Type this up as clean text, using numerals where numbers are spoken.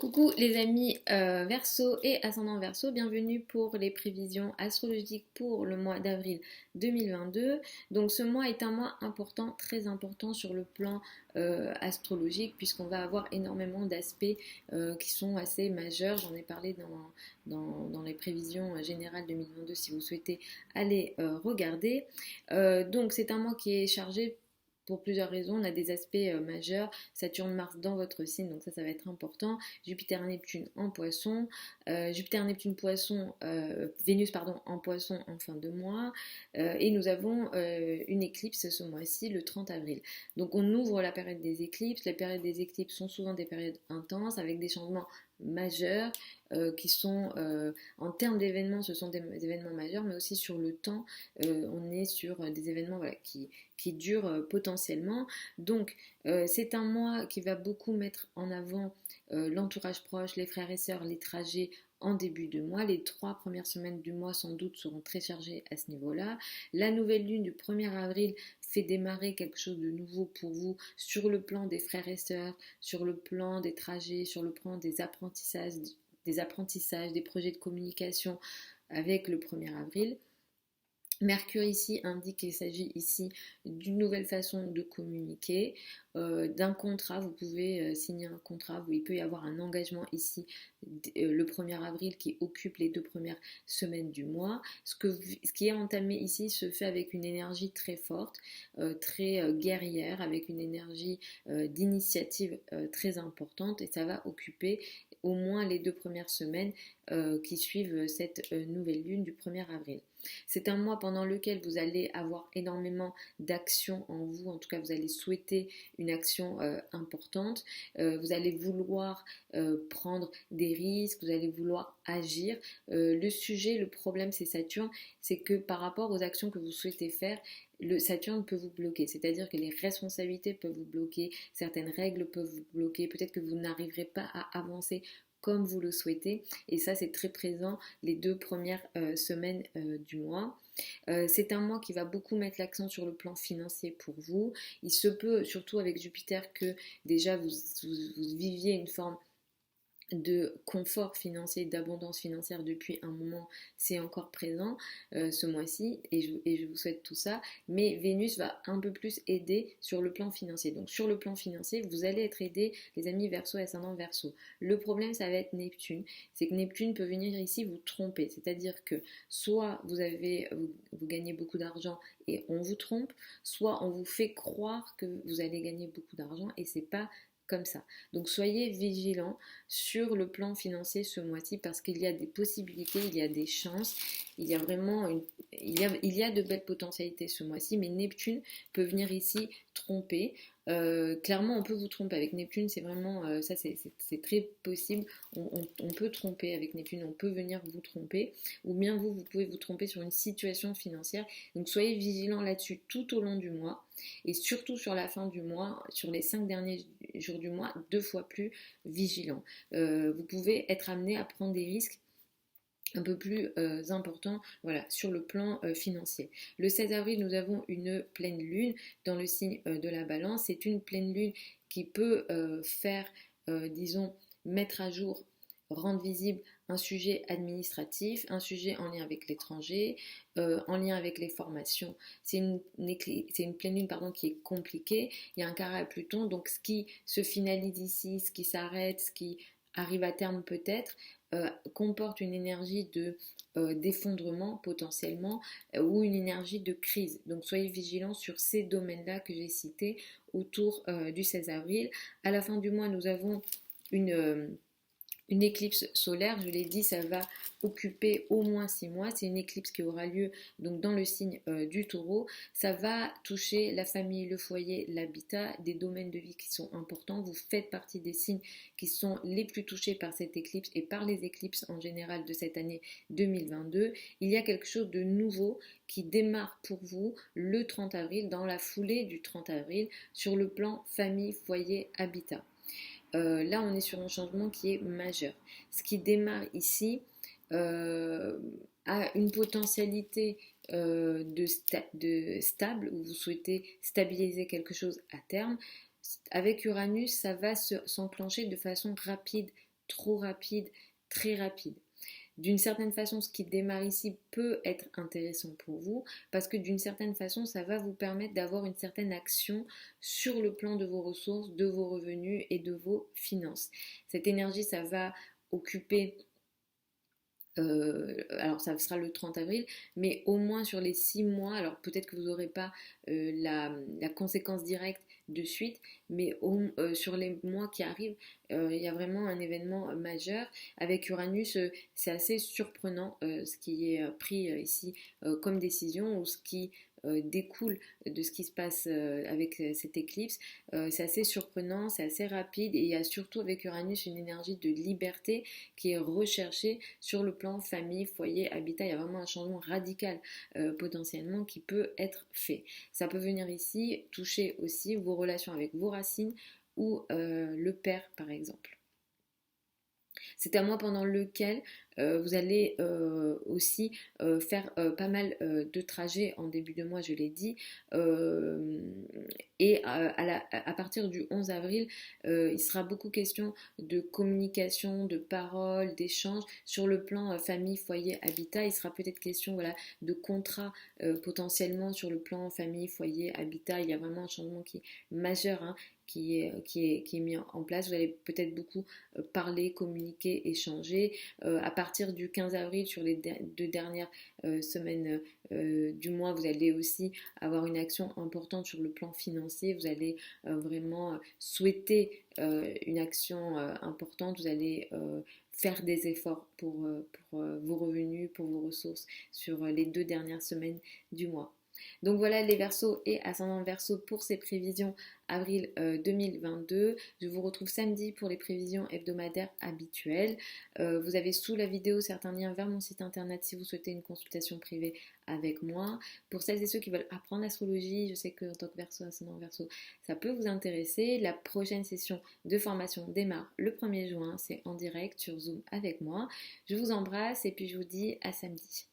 Coucou les amis Verseau et ascendant Verseau, bienvenue pour les prévisions astrologiques pour le mois d'avril 2022. Donc ce mois est un mois important, très important sur le plan astrologique puisqu'on va avoir énormément d'aspects qui sont assez majeurs. J'en ai parlé dans les prévisions générales 2022 si vous souhaitez aller regarder. Donc c'est un mois qui est chargé pour plusieurs raisons. On a des aspects majeurs, Saturne-Mars dans votre signe, donc ça va être important. Jupiter-Neptune en poisson, Jupiter-Neptune poisson, Vénus pardon en poisson en fin de mois, et nous avons une éclipse ce mois-ci le 30 avril. Donc on ouvre la période des éclipses. Les périodes des éclipses sont souvent des périodes intenses avec des changements majeurs qui sont en termes d'événements, ce sont des événements majeurs, mais aussi sur le temps, on est sur des événements qui durent potentiellement. Donc c'est un mois qui va beaucoup mettre en avant l'entourage proche, les frères et sœurs, les trajets en début de mois. Les 3 premières semaines du mois sans doute seront très chargées à ce niveau-là. La nouvelle lune du 1er avril fait démarrer quelque chose de nouveau pour vous sur le plan des frères et sœurs, sur le plan des trajets, sur le plan des apprentissages, des projets de communication avec le 1er avril. Mercure ici indique qu'il s'agit ici d'une nouvelle façon de communiquer, d'un contrat. Vous pouvez signer un contrat où il peut y avoir un engagement ici le 1er avril qui occupe les 2 premières semaines du mois. Ce qui est entamé ici se fait avec une énergie très forte, très guerrière, avec une énergie d'initiative très importante, et ça va occuper au moins les 2 premières semaines qui suivent cette nouvelle lune du 1er avril. C'est un mois pendant lequel vous allez avoir énormément d'actions en vous, en tout cas vous allez souhaiter une action importante, vous allez vouloir prendre des risques, vous allez vouloir agir. Le problème c'est Saturne, c'est que par rapport aux actions que vous souhaitez faire, le Saturne peut vous bloquer, c'est-à-dire que les responsabilités peuvent vous bloquer, certaines règles peuvent vous bloquer, peut-être que vous n'arriverez pas à avancer comme vous le souhaitez, et ça c'est très présent les 2 premières semaines du mois. C'est un mois qui va beaucoup mettre l'accent sur le plan financier pour vous. Il se peut, surtout avec Jupiter, que déjà vous viviez une forme de confort financier, d'abondance financière depuis un moment, c'est encore présent ce mois-ci, et je vous souhaite tout ça, mais Vénus va un peu plus aider sur le plan financier. Donc sur le plan financier, vous allez être aidés, les amis Verseau et ascendant Verseau. Le problème, ça va être Neptune, c'est que Neptune peut venir ici vous tromper, c'est-à-dire que soit vous gagnez beaucoup d'argent et on vous trompe, soit on vous fait croire que vous allez gagner beaucoup d'argent et c'est pas comme ça. Donc soyez vigilants sur le plan financier ce mois-ci parce qu'il y a des possibilités, il y a des chances, il y a vraiment il y a de belles potentialités ce mois-ci, mais Neptune peut venir ici tromper. Clairement, on peut vous tromper avec Neptune, c'est vraiment ça, c'est très possible. On peut tromper avec Neptune, on peut venir vous tromper, ou bien vous pouvez vous tromper sur une situation financière. Donc soyez vigilants là-dessus tout au long du mois, et surtout sur la fin du mois, sur les 5 derniers jours du mois, 2 fois plus vigilants. Vous pouvez être amené à prendre des risques un peu plus important, voilà, sur le plan financier. Le 16 avril, nous avons une pleine lune dans le signe de la Balance. C'est une pleine lune qui peut faire, disons, mettre à jour, rendre visible un sujet administratif, un sujet en lien avec l'étranger, en lien avec les formations. C'est une pleine lune pardon, qui est compliquée. Il y a un carré à Pluton, donc ce qui se finalise ici, ce qui s'arrête, ce qui arrive à terme peut-être, comporte une énergie d'effondrement potentiellement, ou une énergie de crise. Donc soyez vigilants sur ces domaines-là que j'ai cités autour du 16 avril. À la fin du mois, nous avons une éclipse solaire, je l'ai dit, ça va occuper au moins 6 mois. C'est une éclipse qui aura lieu donc dans le signe du Taureau. Ça va toucher la famille, le foyer, l'habitat, des domaines de vie qui sont importants. Vous faites partie des signes qui sont les plus touchés par cette éclipse et par les éclipses en général de cette année 2022. Il y a quelque chose de nouveau qui démarre pour vous le 30 avril, dans la foulée du 30 avril, sur le plan famille, foyer, habitat. Là, on est sur un changement qui est majeur. Ce qui démarre ici a une potentialité de stable, où vous souhaitez stabiliser quelque chose à terme. Avec Uranus, ça va s'enclencher de façon rapide trop rapide, très rapide. D'une certaine façon, ce qui démarre ici peut être intéressant pour vous parce que d'une certaine façon, ça va vous permettre d'avoir une certaine action sur le plan de vos ressources, de vos revenus et de vos finances. Cette énergie, ça va occuper alors ça sera le 30 avril, mais au moins sur les 6 mois, alors peut-être que vous n'aurez pas la conséquence directe de suite, mais sur les mois qui arrivent, il y a vraiment un événement majeur. Avec Uranus, c'est assez surprenant ce qui est pris ici comme décision ou ce qui découle de ce qui se passe avec cette éclipse. C'est assez surprenant, c'est assez rapide et il y a surtout avec Uranus une énergie de liberté qui est recherchée sur le plan famille, foyer, habitat. Il y a vraiment un changement radical potentiellement qui peut être fait. Ça peut venir ici toucher aussi vos relations avec vos racines ou le père par exemple. C'est un mois pendant lequel vous allez aussi faire pas mal de trajets en début de mois, je l'ai dit. Et à partir du 11 avril, il sera beaucoup question de communication, de parole, d'échange sur le plan famille, foyer, habitat. Il sera peut-être question voilà, de contrat potentiellement sur le plan famille, foyer, habitat. Il y a vraiment un changement qui est majeur. Hein, qui est mis en place. Vous allez peut-être beaucoup parler, communiquer, échanger. À partir du 15 avril, sur les deux dernières semaines du mois, vous allez aussi avoir une action importante sur le plan financier. Vous allez vraiment souhaiter une action importante. Vous allez faire des efforts pour vos revenus, pour vos ressources sur les 2 dernières semaines du mois. Donc voilà les Verseaux et ascendant Verseau pour ces prévisions avril 2022. Je vous retrouve samedi pour les prévisions hebdomadaires habituelles. Vous avez sous la vidéo certains liens vers mon site internet si vous souhaitez une consultation privée avec moi. Pour celles et ceux qui veulent apprendre l'astrologie, je sais que en tant que Verseau, ascendant Verseau, ça peut vous intéresser. La prochaine session de formation démarre le 1er juin. C'est en direct sur Zoom avec moi. Je vous embrasse et puis je vous dis à samedi.